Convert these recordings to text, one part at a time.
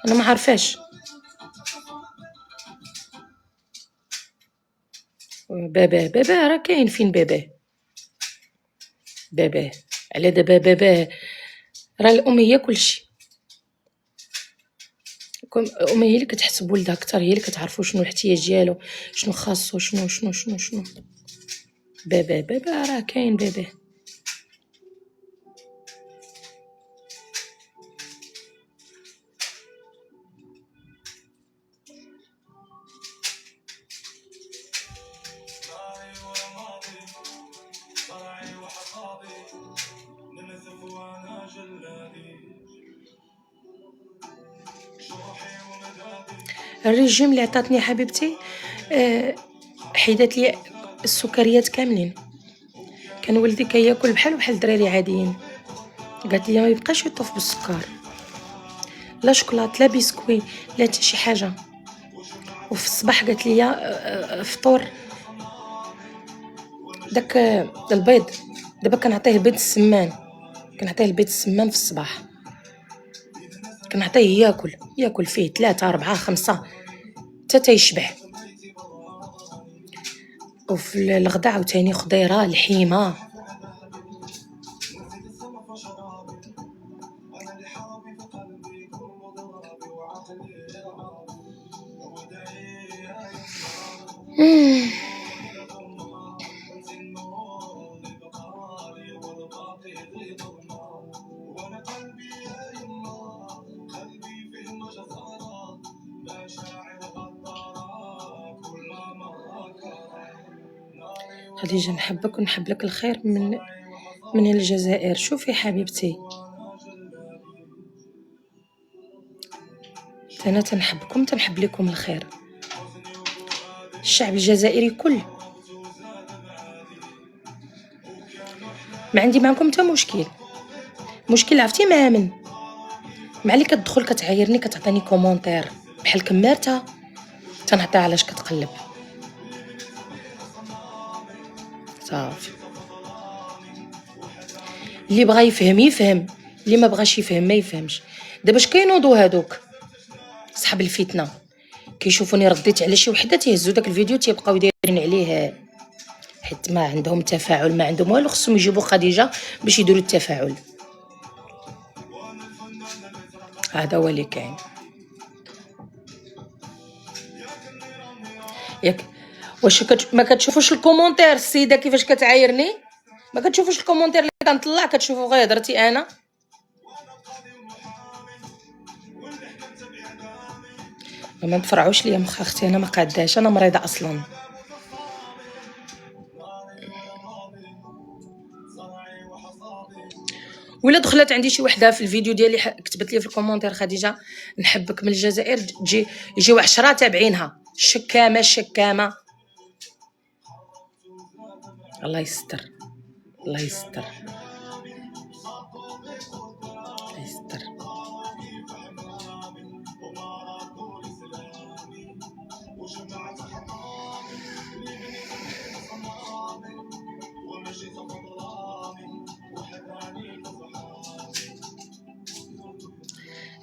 انا ما عارفاش. بابا راه كاين فين بابا على دابا بابا. راه الام هي كلشي. الام هي اللي كتحسب ولدها اكثر، هي اللي كتعرفوا شنو الاحتياج ديالو، شنو خاصو، شنو. بابا راه كاين بابا. الريجيم اللي عطاتني حبيبتي حيدات لي السكريات كاملين. كان ولدي كياكل بحال الدراري عاديين، قالت لي ما يبقاش يطوف بالسكر، لا شوكولات لا بسكوي لا حتى شي حاجه. وفي الصباح قالت لي فطور داك البيض. دابا كنعطيه البيض السمان، كنعطيه البيض السمان في الصباح، كنعطيه ياكل فيه 3 4 5 حتى تيشبع. وفي الغداء عاوتاني خضيره الحيمه. خديجه نحبك ونحب لك الخير من الجزائر. شوفي حبيبتي، انا تنحبكم، تنحب لكم الخير. الشعب الجزائري كل ما عندي معكم حتى مشكل عرفتي مع من؟ مع اللي كتدخل كتعايرني كتعطيني كومونتير بحال كمارتها تنعطيها علاش كتقلب صافي. اللي بغى يفهم، اللي ما بغاش يفهم ما يفهمش. دابا اش كينوضوا هادوك صحاب الفتنه، كيشوفوني رديت على شي وحده تيهزوا داك الفيديو تيبقاو دايرين عليه، حيت ما عندهم تفاعل، ما عندهم والو. خصهم يجيبوا خديجه باش يديروا التفاعل. هذا هو اللي كاين. ياك واش ما كتشوفوش الكومونتير السيده كيفاش كتعايرني؟ ما كتشوفوش الكومونتير اللي كنطلع؟ كتشوفوا غير هضرتي انا. ما تفرعوش ليا مخ اختي، انا ما قاداش، انا مريضه اصلا. ولا دخلت عندي شي وحده في الفيديو ديالي كتبت لي في الكومونتير خديجه نحبك من الجزائر، يجيو 10 تابعينها. شكامه. الله يستر، الله يستر، الله يستر.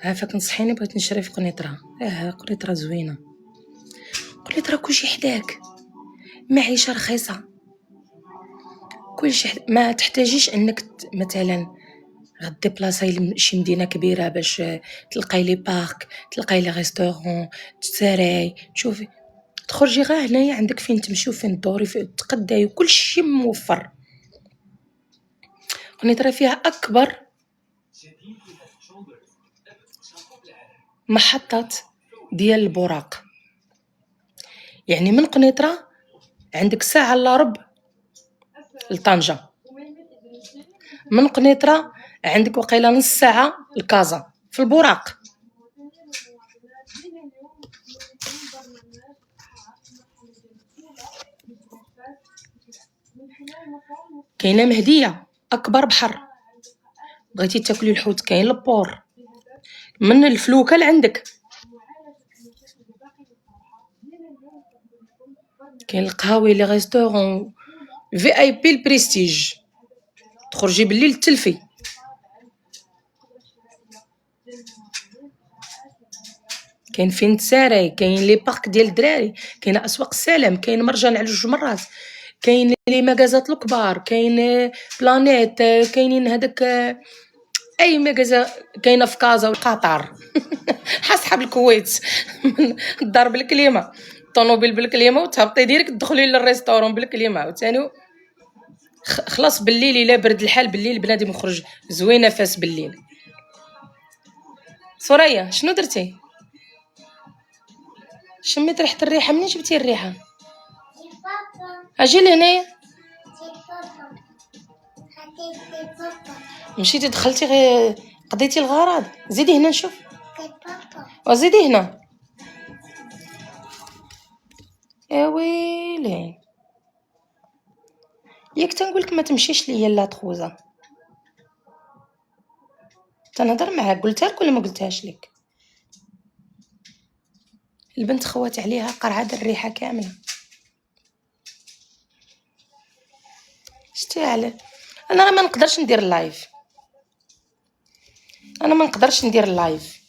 عافاك نصحيني، بغيت نشري في قنيطره. قنيطره زوينه، قنيطره كلشي حداك، معيشه رخيصه، كلشي ما تحتاجيش انك مثلا غدي بلاصه لشي مدينه كبيره باش تلقاي لي بارك، تلقاي لي ريستورون، تساراي، تشوفي. تخرجي غير هنايا عندك فين تمشي وفين تدوري، فين تقداي، وكلشي موفر. قنيطره فيها اكبر محطه ديال البراق. يعني من قنيطره عندك ساعه الا ربع لطنجه، من قنيطره عندك وقيله نص ساعه لكازا في البراق. كاينه مهديه اكبر بحر، بغيتي تاكلي الحوت كاين البور، من الفلوكه لعندك. كاين القهاوي لي ريستورون في اي بي البريستيج، تخرجي بالليل تلفي. كاين فين تساري، كاين لي بارك ديال الدراري، كاينه اسواق السلام، كاين مرجان على جوج مرات، كاين لي مغازات الكبار، كاين بلانيت، كاينين هذاك اي مغازا، كاينه في كازا وقطر. حصحاب الكويت. الدار بالكليمه، الطوموبيل بالكليمه، وتهبطي ديريكت تدخلي للريستورون بالكليمه عاوتاني. خلاص بالليل الا برد الحال بالليل بنادم يخرج زوينه فاس بالليل. سوريا شنو درتي؟ شميت ريحه الريحه، منين جبتي الريحه؟ اجي لهنايا. مشيتي دخلتي قضيتي الغرض. زيدي هنا نشوف، وزيدي هنا. يا ويلي، ياك تنقولك ما تمشيش ليا لا تخوزه. تنهضر معاك، قلتها لك ولا ما قلتهاش لك؟ البنت خوات عليها قرعه الريحه كامله. شتي على انا ما نقدرش ندير اللايف، انا ما نقدرش ندير اللايف.